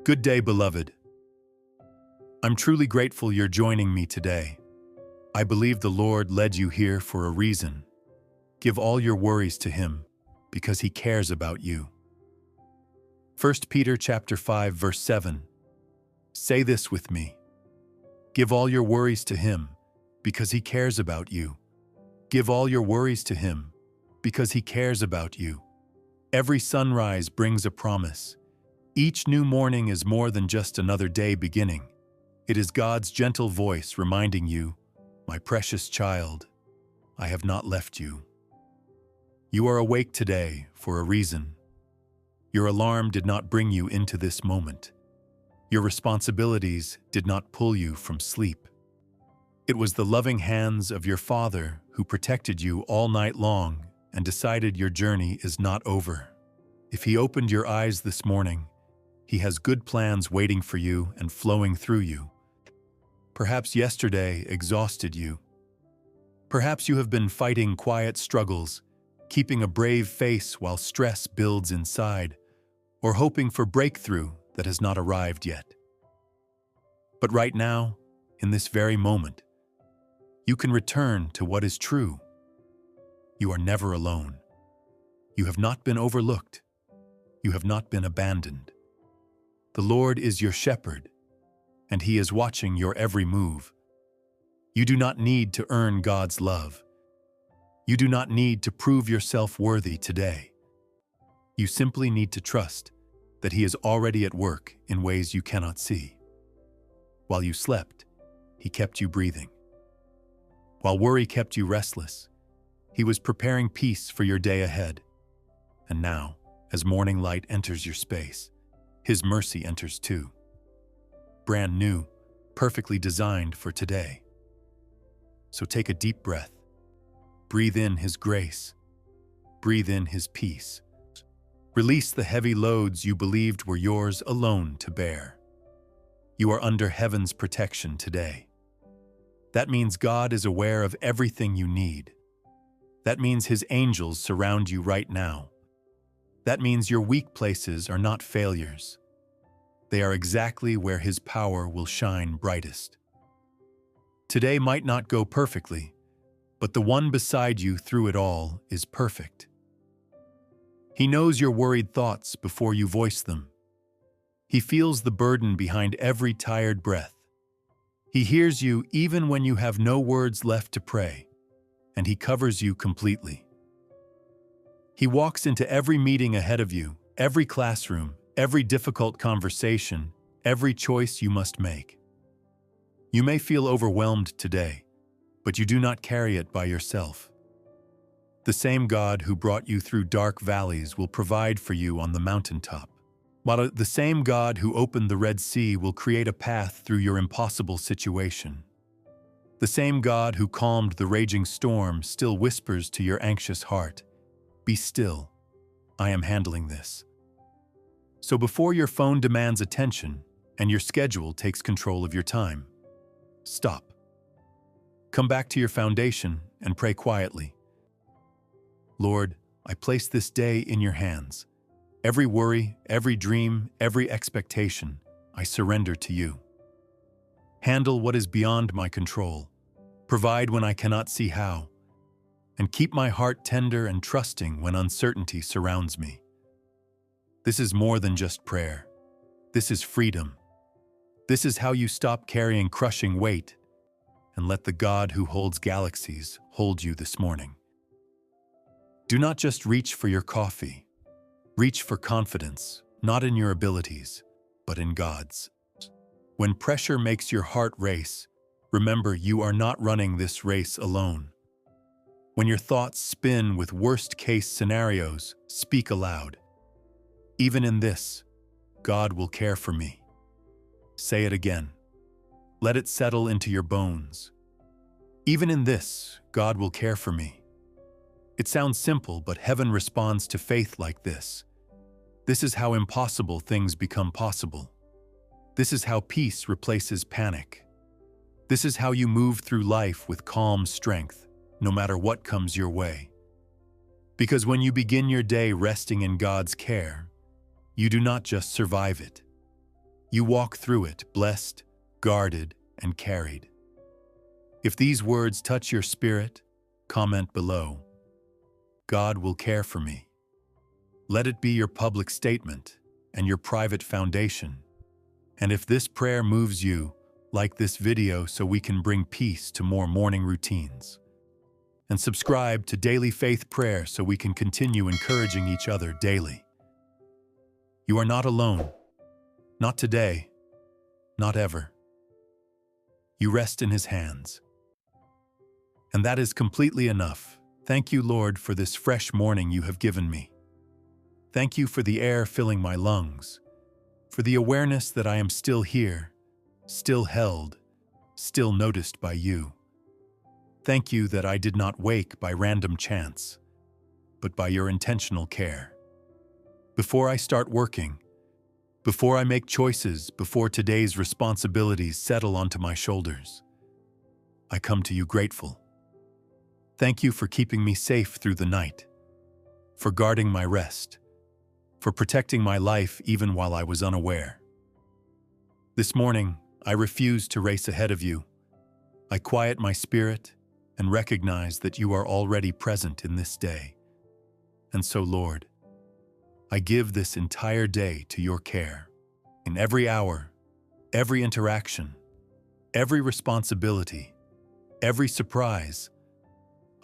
Good day, beloved. I'm truly grateful you're joining me today. I believe the Lord led you here for a reason. Give all your worries to Him, because He cares about you. 1 Peter chapter 5, verse 7. Say this with me. Give all your worries to Him, because He cares about you. Give all your worries to Him, because He cares about you. Every sunrise brings a promise. Each new morning is more than just another day beginning. It is God's gentle voice reminding you, my precious child, I have not left you. You are awake today for a reason. Your alarm did not bring you into this moment. Your responsibilities did not pull you from sleep. It was the loving hands of your Father who protected you all night long and decided your journey is not over. If He opened your eyes this morning, He has good plans waiting for you and flowing through you. Perhaps yesterday exhausted you. Perhaps you have been fighting quiet struggles, keeping a brave face while stress builds inside, or hoping for breakthrough that has not arrived yet. But right now, in this very moment, you can return to what is true. You are never alone. You have not been overlooked. You have not been abandoned. The Lord is your shepherd, and He is watching your every move. You do not need to earn God's love. You do not need to prove yourself worthy today. You simply need to trust that He is already at work in ways you cannot see. While you slept, He kept you breathing. While worry kept you restless, He was preparing peace for your day ahead. And now, as morning light enters your space, His mercy enters too. Brand new, perfectly designed for today. So take a deep breath. Breathe in His grace. Breathe in His peace. Release the heavy loads you believed were yours alone to bear. You are under heaven's protection today. That means God is aware of everything you need. That means His angels surround you right now. That means your weak places are not failures. They are exactly where His power will shine brightest. Today might not go perfectly, but the one beside you through it all is perfect. He knows your worried thoughts before you voice them. He feels the burden behind every tired breath. He hears you even when you have no words left to pray, and He covers you completely. He walks into every meeting ahead of you, every classroom, every difficult conversation, every choice you must make. You may feel overwhelmed today, but you do not carry it by yourself. The same God who brought you through dark valleys will provide for you on the mountaintop, while the same God who opened the Red Sea will create a path through your impossible situation. The same God who calmed the raging storm still whispers to your anxious heart, "Be still, I am handling this." So before your phone demands attention and your schedule takes control of your time, stop. Come back to your foundation and pray quietly. Lord, I place this day in your hands. Every worry, every dream, every expectation, I surrender to you. Handle what is beyond my control. Provide when I cannot see how. And keep my heart tender and trusting when uncertainty surrounds me. This is more than just prayer. This is freedom. This is how you stop carrying crushing weight and let the God who holds galaxies hold you this morning. Do not just reach for your coffee. Reach for confidence, not in your abilities, but in God's. When pressure makes your heart race, remember you are not running this race alone. When your thoughts spin with worst-case scenarios, speak aloud. Even in this, God will care for me. Say it again. Let it settle into your bones. Even in this, God will care for me. It sounds simple, but heaven responds to faith like this. This is how impossible things become possible. This is how peace replaces panic. This is how you move through life with calm strength, no matter what comes your way. Because when you begin your day resting in God's care, you do not just survive it. You walk through it blessed, guarded, and carried. If these words touch your spirit, comment below. God will care for me. Let it be your public statement and your private foundation. And if this prayer moves you, like this video so we can bring peace to more morning routines. And subscribe to Daily Faith Prayer so we can continue encouraging each other daily. You are not alone. Not today. Not ever. You rest in His hands. And that is completely enough. Thank you, Lord, for this fresh morning you have given me. Thank you for the air filling my lungs, for the awareness that I am still here, still held, still noticed by you. Thank you that I did not wake by random chance, but by your intentional care. Before I start working, before I make choices, before today's responsibilities settle onto my shoulders, I come to you grateful. Thank you for keeping me safe through the night, for guarding my rest, for protecting my life even while I was unaware. This morning, I refuse to race ahead of you. I quiet my spirit and recognize that you are already present in this day. And so, Lord, I give this entire day to your care. In every hour, every interaction, every responsibility, every surprise,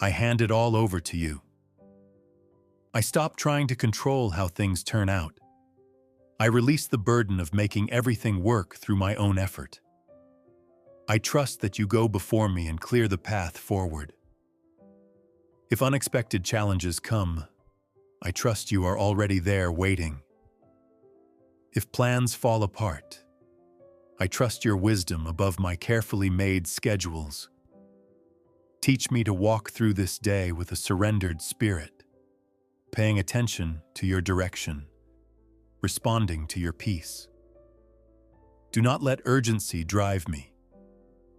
I hand it all over to you. I stop trying to control how things turn out. I release the burden of making everything work through my own effort. I trust that you go before me and clear the path forward. If unexpected challenges come, I trust you are already there waiting. If plans fall apart, I trust your wisdom above my carefully made schedules. Teach me to walk through this day with a surrendered spirit, paying attention to your direction, responding to your peace. Do not let urgency drive me,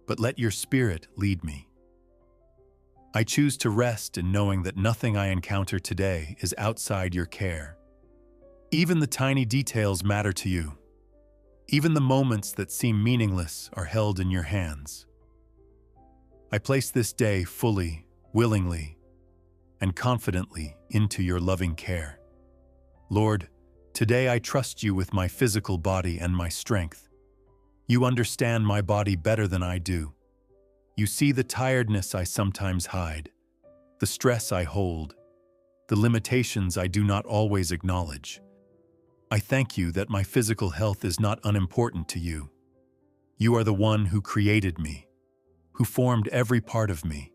but let your spirit lead me. I choose to rest in knowing that nothing I encounter today is outside your care. Even the tiny details matter to you. Even the moments that seem meaningless are held in your hands. I place this day fully, willingly, and confidently into your loving care. Lord, today I trust you with my physical body and my strength. You understand my body better than I do. You see the tiredness I sometimes hide, the stress I hold, the limitations I do not always acknowledge. I thank you that my physical health is not unimportant to you. You are the one who created me, who formed every part of me,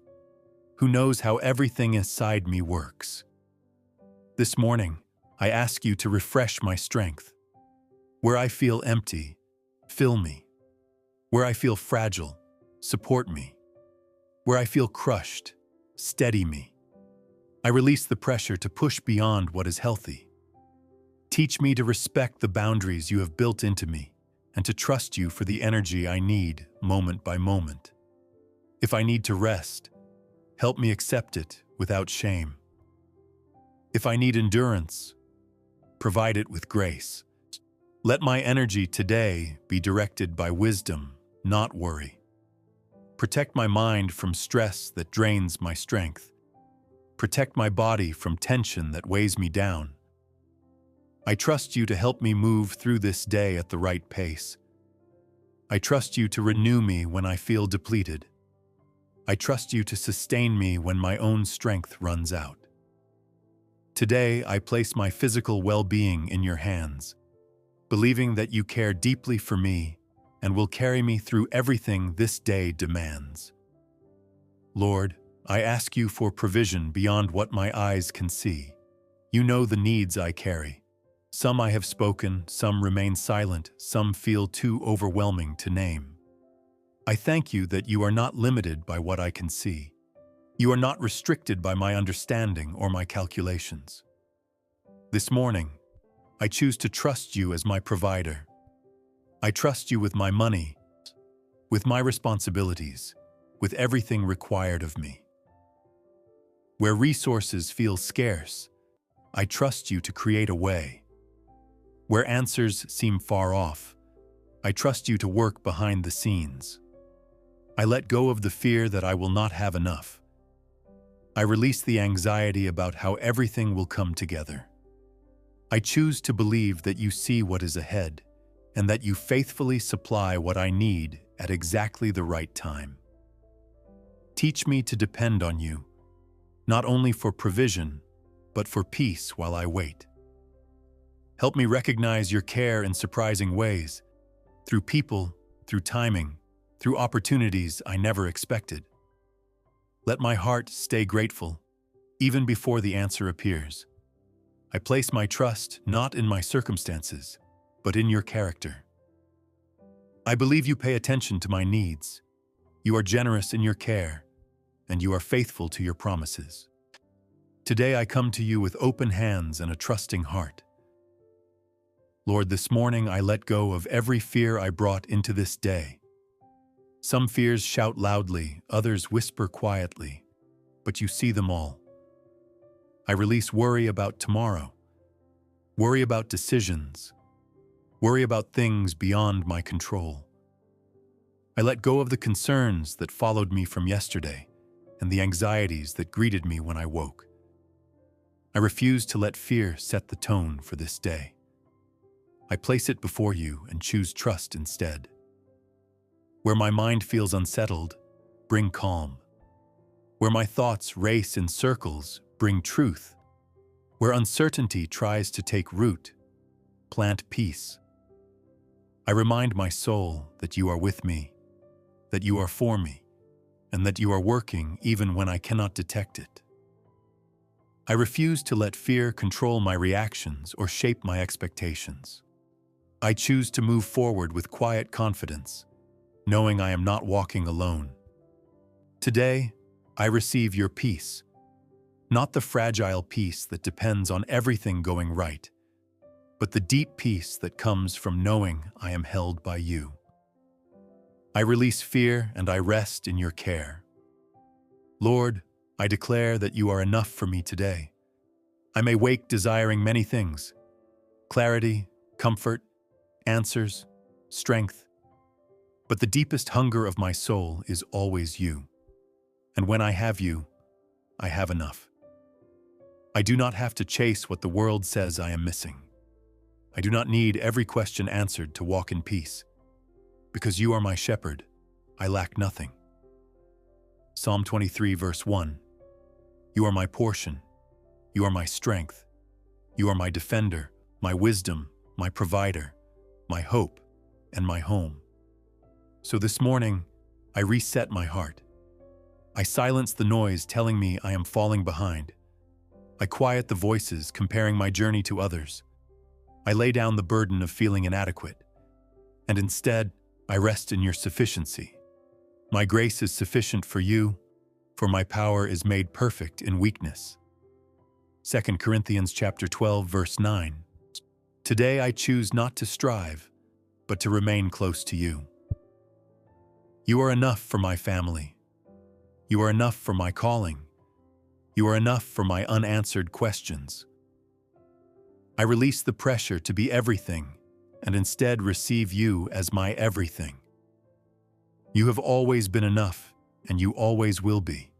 who knows how everything inside me works. This morning, I ask you to refresh my strength. Where I feel empty, fill me. Where I feel fragile, support me. Where I feel crushed, steady me. I release the pressure to push beyond what is healthy. Teach me to respect the boundaries you have built into me and to trust you for the energy I need moment by moment. If I need to rest, help me accept it without shame. If I need endurance, provide it with grace. Let my energy today be directed by wisdom, not worry. Protect my mind from stress that drains my strength. Protect my body from tension that weighs me down. I trust you to help me move through this day at the right pace. I trust you to renew me when I feel depleted. I trust you to sustain me when my own strength runs out. Today, I place my physical well-being in your hands, believing that you care deeply for me and will carry me through everything this day demands. Lord, I ask you for provision beyond what my eyes can see. You know the needs I carry. Some I have spoken, some remain silent, some feel too overwhelming to name. I thank you that you are not limited by what I can see. You are not restricted by my understanding or my calculations. This morning, I choose to trust you as my provider. I trust you with my money, with my responsibilities, with everything required of me. Where resources feel scarce, I trust you to create a way. Where answers seem far off, I trust you to work behind the scenes. I let go of the fear that I will not have enough. I release the anxiety about how everything will come together. I choose to believe that you see what is ahead and that you faithfully supply what I need at exactly the right time. Teach me to depend on you, not only for provision, but for peace while I wait. Help me recognize your care in surprising ways, through people, through timing, through opportunities I never expected. Let my heart stay grateful, even before the answer appears. I place my trust not in my circumstances, but in your character. I believe you pay attention to my needs. You are generous in your care, and you are faithful to your promises. Today I come to you with open hands and a trusting heart. Lord, this morning I let go of every fear I brought into this day. Some fears shout loudly, others whisper quietly, but you see them all. I release worry about tomorrow, worry about decisions, worry about things beyond my control. I let go of the concerns that followed me from yesterday and the anxieties that greeted me when I woke. I refuse to let fear set the tone for this day. I place it before you and choose trust instead. Where my mind feels unsettled, bring calm. Where my thoughts race in circles, bring truth. Where uncertainty tries to take root, plant peace. I remind my soul that you are with me, that you are for me, and that you are working even when I cannot detect it. I refuse to let fear control my reactions or shape my expectations. I choose to move forward with quiet confidence, knowing I am not walking alone. Today, I receive your peace, not the fragile peace that depends on everything going right, but the deep peace that comes from knowing I am held by you. I release fear and I rest in your care. Lord, I declare that you are enough for me today. I may wake desiring many things: clarity, comfort, answers, strength. But the deepest hunger of my soul is always you. And when I have you, I have enough. I do not have to chase what the world says I am missing. I do not need every question answered to walk in peace. Because you are my shepherd, I lack nothing. Psalm 23, verse 1. You are my portion. You are my strength. You are my defender, my wisdom, my provider, my hope, and my home. So this morning, I reset my heart. I silence the noise telling me I am falling behind. I quiet the voices comparing my journey to others. I lay down the burden of feeling inadequate. And instead, I rest in your sufficiency. My grace is sufficient for you, for my power is made perfect in weakness. 2 Corinthians chapter 12, verse 9. Today I choose not to strive, but to remain close to you. You are enough for my family. You are enough for my calling. You are enough for my unanswered questions. I release the pressure to be everything and instead receive you as my everything. You have always been enough, and you always will be.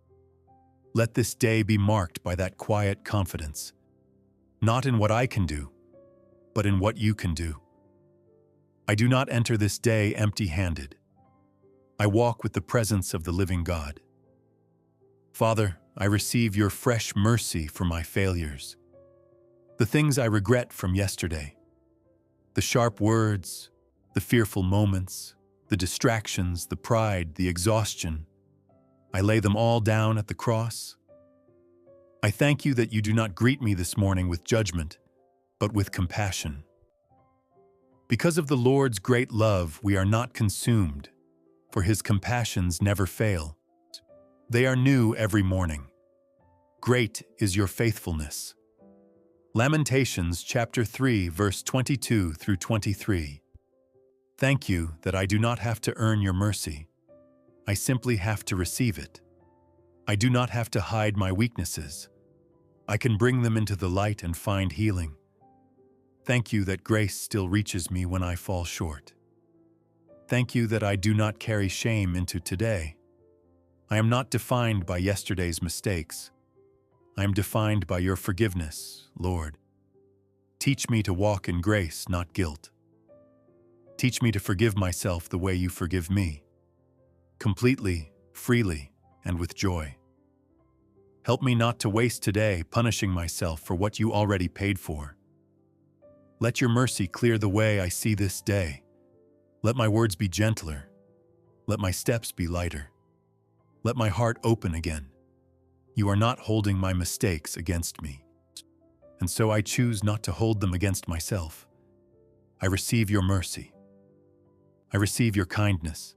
Let this day be marked by that quiet confidence, not in what I can do, but in what you can do. I do not enter this day empty-handed. I walk with the presence of the living God. Father, I receive your fresh mercy for my failures, the things I regret from yesterday, the sharp words, the fearful moments, the distractions, the pride, the exhaustion. I lay them all down at the cross. I thank you that you do not greet me this morning with judgment, but with compassion. Because of the Lord's great love, we are not consumed, for his compassions never fail. They are new every morning. Great is your faithfulness. Lamentations chapter 3, verse 22 through 23. Thank you that I do not have to earn your mercy. I simply have to receive it. I do not have to hide my weaknesses. I can bring them into the light and find healing. Thank you that grace still reaches me when I fall short. Thank you that I do not carry shame into today. I am not defined by yesterday's mistakes. I am defined by your forgiveness, Lord. Teach me to walk in grace, not guilt. Teach me to forgive myself the way you forgive me, completely, freely, and with joy. Help me not to waste today punishing myself for what you already paid for. Let your mercy clear the way I see this day. Let my words be gentler. Let my steps be lighter. Let my heart open again. You are not holding my mistakes against me, and so I choose not to hold them against myself. I receive your mercy. I receive your kindness.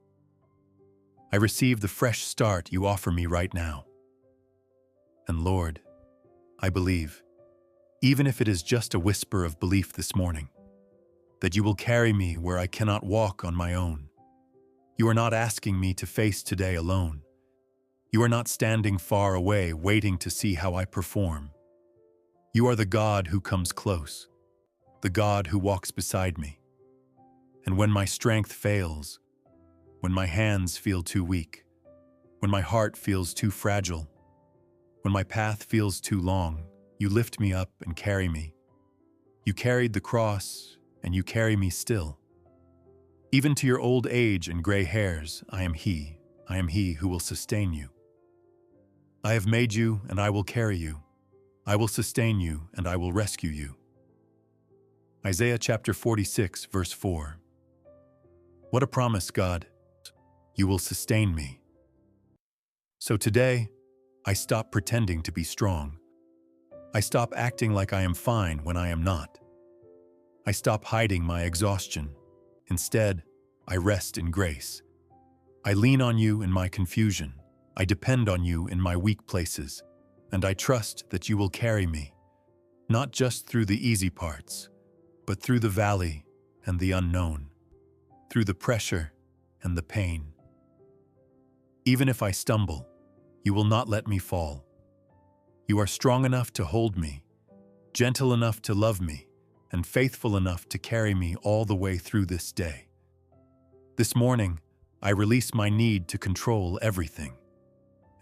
I receive the fresh start you offer me right now. And Lord, I believe, even if it is just a whisper of belief this morning, that you will carry me where I cannot walk on my own. You are not asking me to face today alone. You are not standing far away waiting to see how I perform. You are the God who comes close, the God who walks beside me. And when my strength fails, when my hands feel too weak, when my heart feels too fragile, when my path feels too long, you lift me up and carry me. You carried the cross, and you carry me still. Even to your old age and gray hairs, I am He who will sustain you. I have made you, and I will carry you. I will sustain you, and I will rescue you. Isaiah chapter 46, verse 4. What a promise, God. You will sustain me. So today, I stop pretending to be strong. I stop acting like I am fine when I am not. I stop hiding my exhaustion. Instead, I rest in grace. I lean on you in my confusion. I depend on you in my weak places. And I trust that you will carry me, not just through the easy parts, but through the valley and the unknown, through the pressure and the pain. Even if I stumble, you will not let me fall. You are strong enough to hold me, gentle enough to love me, and faithful enough to carry me all the way through this day. This morning, I release my need to control everything,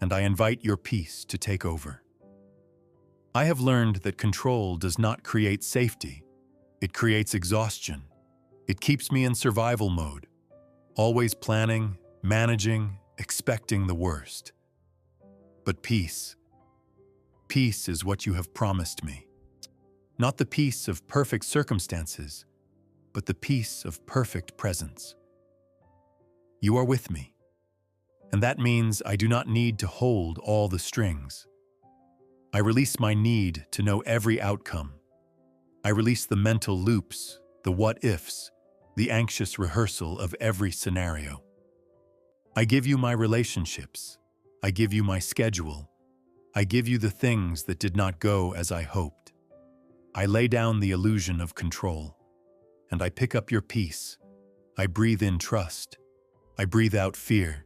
and I invite your peace to take over. I have learned that control does not create safety. It creates exhaustion. It keeps me in survival mode, always planning, managing, expecting the worst. But peace is what you have promised me. Not the peace of perfect circumstances, but the peace of perfect presence. You are with me, and that means I do not need to hold all the strings. I release my need to know every outcome. I release the mental loops, the what-ifs, the anxious rehearsal of every scenario. I give you my relationships. I give you my schedule. I give you the things that did not go as I hoped. I lay down the illusion of control, and I pick up your peace. I breathe in trust. I breathe out fear.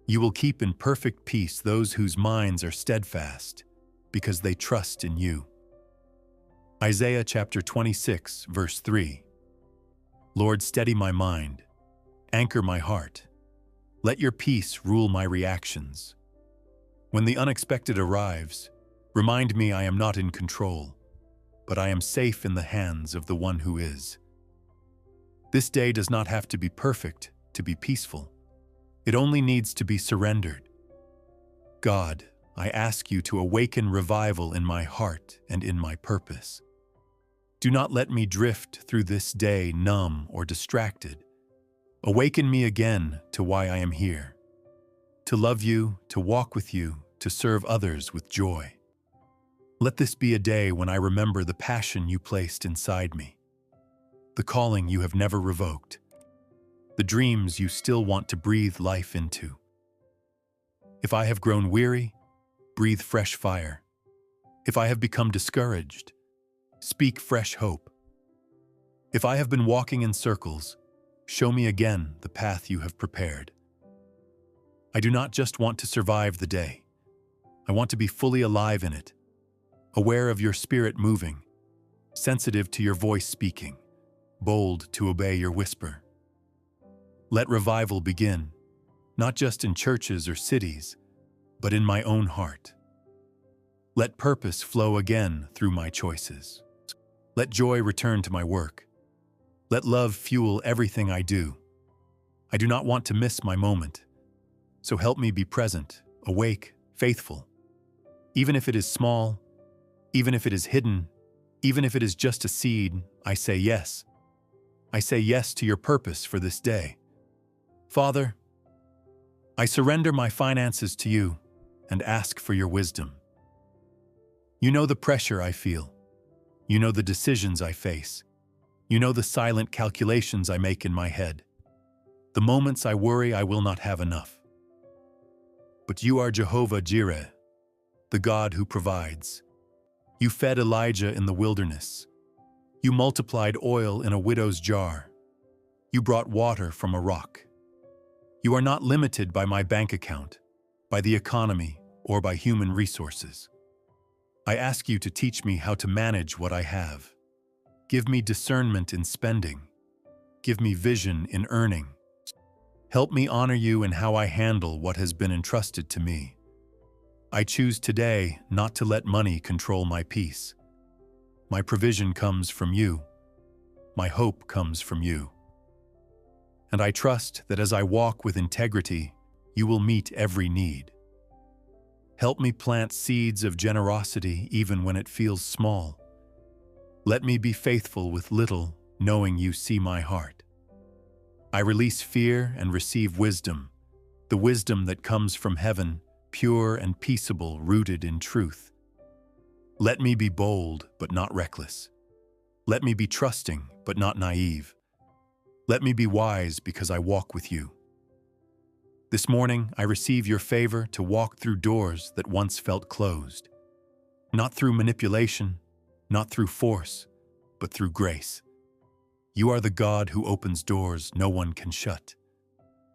You will keep in perfect peace those whose minds are steadfast, because they trust in you. Isaiah chapter 26, verse 3. Lord, steady my mind. Anchor my heart. Let your peace rule my reactions. When the unexpected arrives, remind me I am not in control, but I am safe in the hands of the one who is. This day does not have to be perfect to be peaceful. It only needs to be surrendered. God, I ask you to awaken revival in my heart and in my purpose. Do not let me drift through this day numb or distracted. Awaken me again to why I am here. To love you, to walk with you, to serve others with joy. Let this be a day when I remember the passion you placed inside me, the calling you have never revoked, the dreams you still want to breathe life into. If I have grown weary, breathe fresh fire. If I have become discouraged, speak fresh hope. If I have been walking in circles, show me again the path you have prepared. I do not just want to survive the day. I want to be fully alive in it, aware of your spirit moving, sensitive to your voice speaking, bold to obey your whisper. Let revival begin, not just in churches or cities, but in my own heart. Let purpose flow again through my choices. Let joy return to my work. Let love fuel everything I do. I do not want to miss my moment, so help me be present, awake, faithful. Even if it is small, even if it is hidden, even if it is just a seed, I say yes. I say yes to your purpose for this day. Father, I surrender my finances to you and ask for your wisdom. You know the pressure I feel. You know the decisions I face. You know the silent calculations I make in my head. The moments I worry I will not have enough. But you are Jehovah Jireh, the God who provides. You fed Elijah in the wilderness. You multiplied oil in a widow's jar. You brought water from a rock. You are not limited by my bank account, by the economy, or by human resources. I ask you to teach me how to manage what I have. Give me discernment in spending. Give me vision in earning. Help me honor you in how I handle what has been entrusted to me. I choose today not to let money control my peace. My provision comes from you. My hope comes from you. And I trust that as I walk with integrity, you will meet every need. Help me plant seeds of generosity even when it feels small. Let me be faithful with little, knowing you see my heart. I release fear and receive wisdom, the wisdom that comes from heaven, pure and peaceable, rooted in truth. Let me be bold, but not reckless. Let me be trusting, but not naive. Let me be wise because I walk with you. This morning, I receive your favor to walk through doors that once felt closed. Not through manipulation, not through force, but through grace. You are the God who opens doors no one can shut.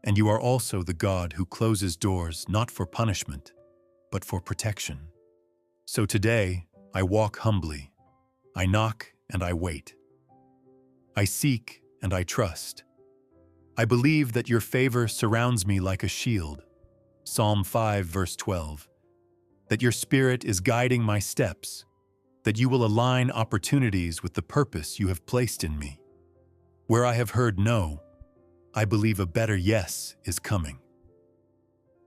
And you are also the God who closes doors not for punishment, but for protection. So today, I walk humbly. I knock and I wait. I seek and I trust. I believe that your favor surrounds me like a shield. Psalm 5, verse 12. That your Spirit is guiding my steps, that you will align opportunities with the purpose you have placed in me. Where I have heard no, I believe a better yes is coming.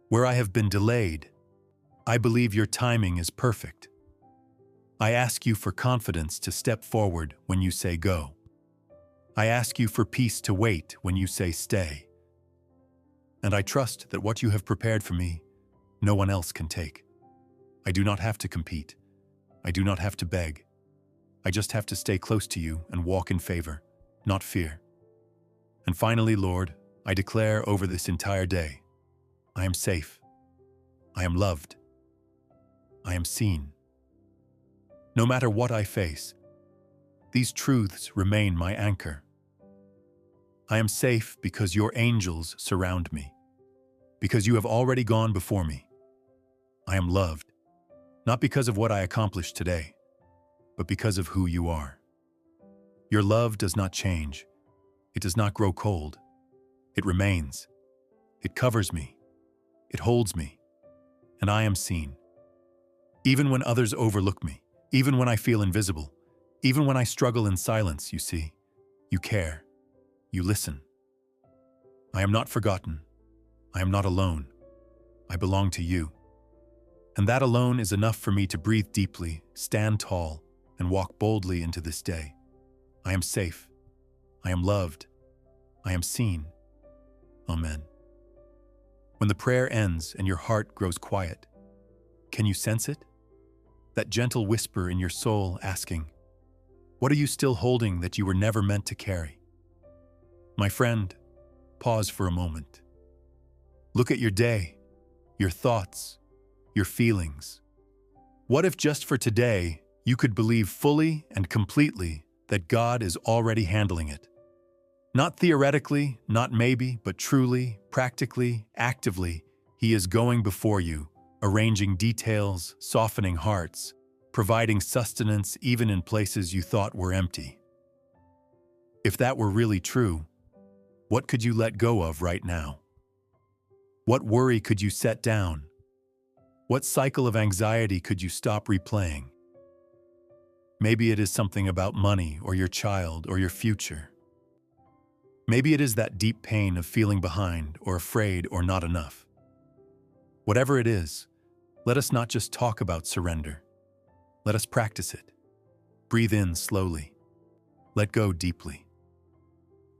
Where I have been delayed, I believe your timing is perfect. I ask you for confidence to step forward when you say go. I ask you for peace to wait when you say stay. And I trust that what you have prepared for me, no one else can take. I do not have to compete. I do not have to beg. I just have to stay close to you and walk in favor, not fear. And finally, Lord, I declare over this entire day, I am safe. I am loved. I am seen. No matter what I face, these truths remain my anchor. I am safe because your angels surround me, because you have already gone before me. I am loved, not because of what I accomplished today, but because of who you are. Your love does not change. It does not grow cold. It remains. It covers me. It holds me. And I am seen. Even when others overlook me, even when I feel invisible, even when I struggle in silence, you see, you care. You listen. I am not forgotten. I am not alone. I belong to you. And that alone is enough for me to breathe deeply, stand tall, and walk boldly into this day. I am safe. I am loved. I am seen. Amen. When the prayer ends and your heart grows quiet, can you sense it? That gentle whisper in your soul asking, what are you still holding that you were never meant to carry? My friend, pause for a moment. Look at your day, your thoughts, your feelings. What if just for today, you could believe fully and completely that God is already handling it? Not theoretically, not maybe, but truly, practically, actively, He is going before you, arranging details, softening hearts, providing sustenance even in places you thought were empty. If that were really true, What could you let go of right now? What worry could you set down? What cycle of anxiety could you stop replaying? Maybe it is something about money or your child or your future. Maybe it is that deep pain of feeling behind or afraid or not enough. Whatever it is, let us not just talk about surrender. Let us practice it. Breathe in slowly. Let go deeply.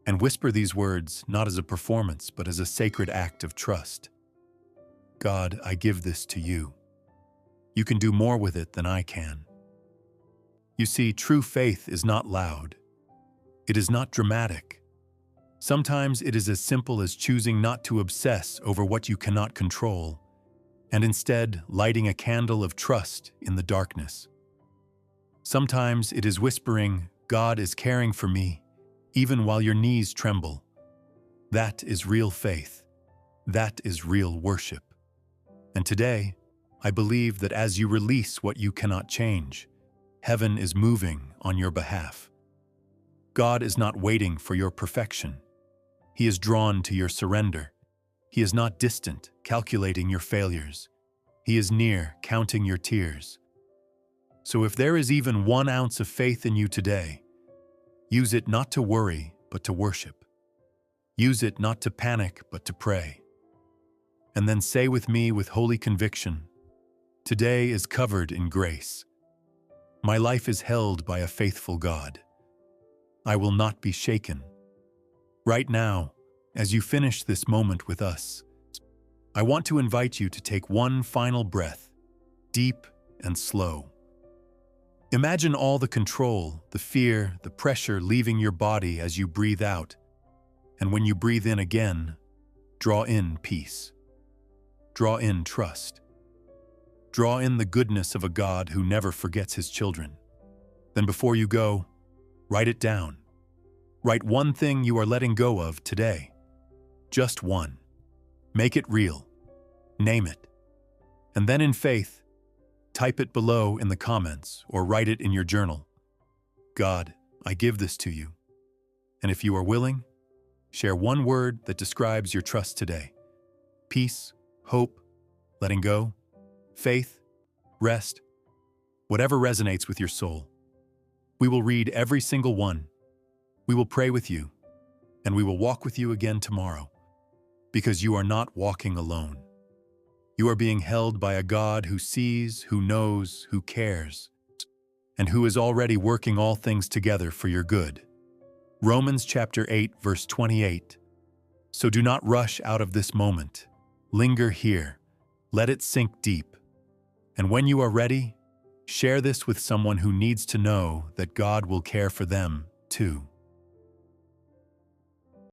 And whisper these words not as a performance, but as a sacred act of trust. God, I give this to you. You can do more with it than I can. You see, true faith is not loud. It is not dramatic. Sometimes it is as simple as choosing not to obsess over what you cannot control, and instead lighting a candle of trust in the darkness. Sometimes it is whispering, God is caring for me, even while your knees tremble. That is real faith. That is real worship. And today, I believe that as you release what you cannot change, heaven is moving on your behalf. God is not waiting for your perfection. He is drawn to your surrender. He is not distant, calculating your failures. He is near, counting your tears. So if there is even 1 ounce of faith in you today, use it not to worry, but to worship. Use it not to panic, but to pray. And then say with me with holy conviction, today is covered in grace. My life is held by a faithful God. I will not be shaken. Right now, as you finish this moment with us, I want to invite you to take one final breath, deep and slow. Imagine all the control, the fear, the pressure leaving your body as you breathe out. And when you breathe in again, draw in peace. Draw in trust. Draw in the goodness of a God who never forgets his children. Then before you go, write it down. Write one thing you are letting go of today. Just one. Make it real. Name it. And then in faith, type it below in the comments or write it in your journal. God, I give this to you. And if you are willing, share one word that describes your trust today. Peace, hope, letting go, faith, rest, whatever resonates with your soul. We will read every single one. We will pray with you, and we will walk with you again tomorrow, because you are not walking alone. You are being held by a God who sees, who knows, who cares, and who is already working all things together for your good. Romans chapter 8, verse 28. So do not rush out of this moment. Linger here. Let it sink deep. And when you are ready, share this with someone who needs to know that God will care for them too.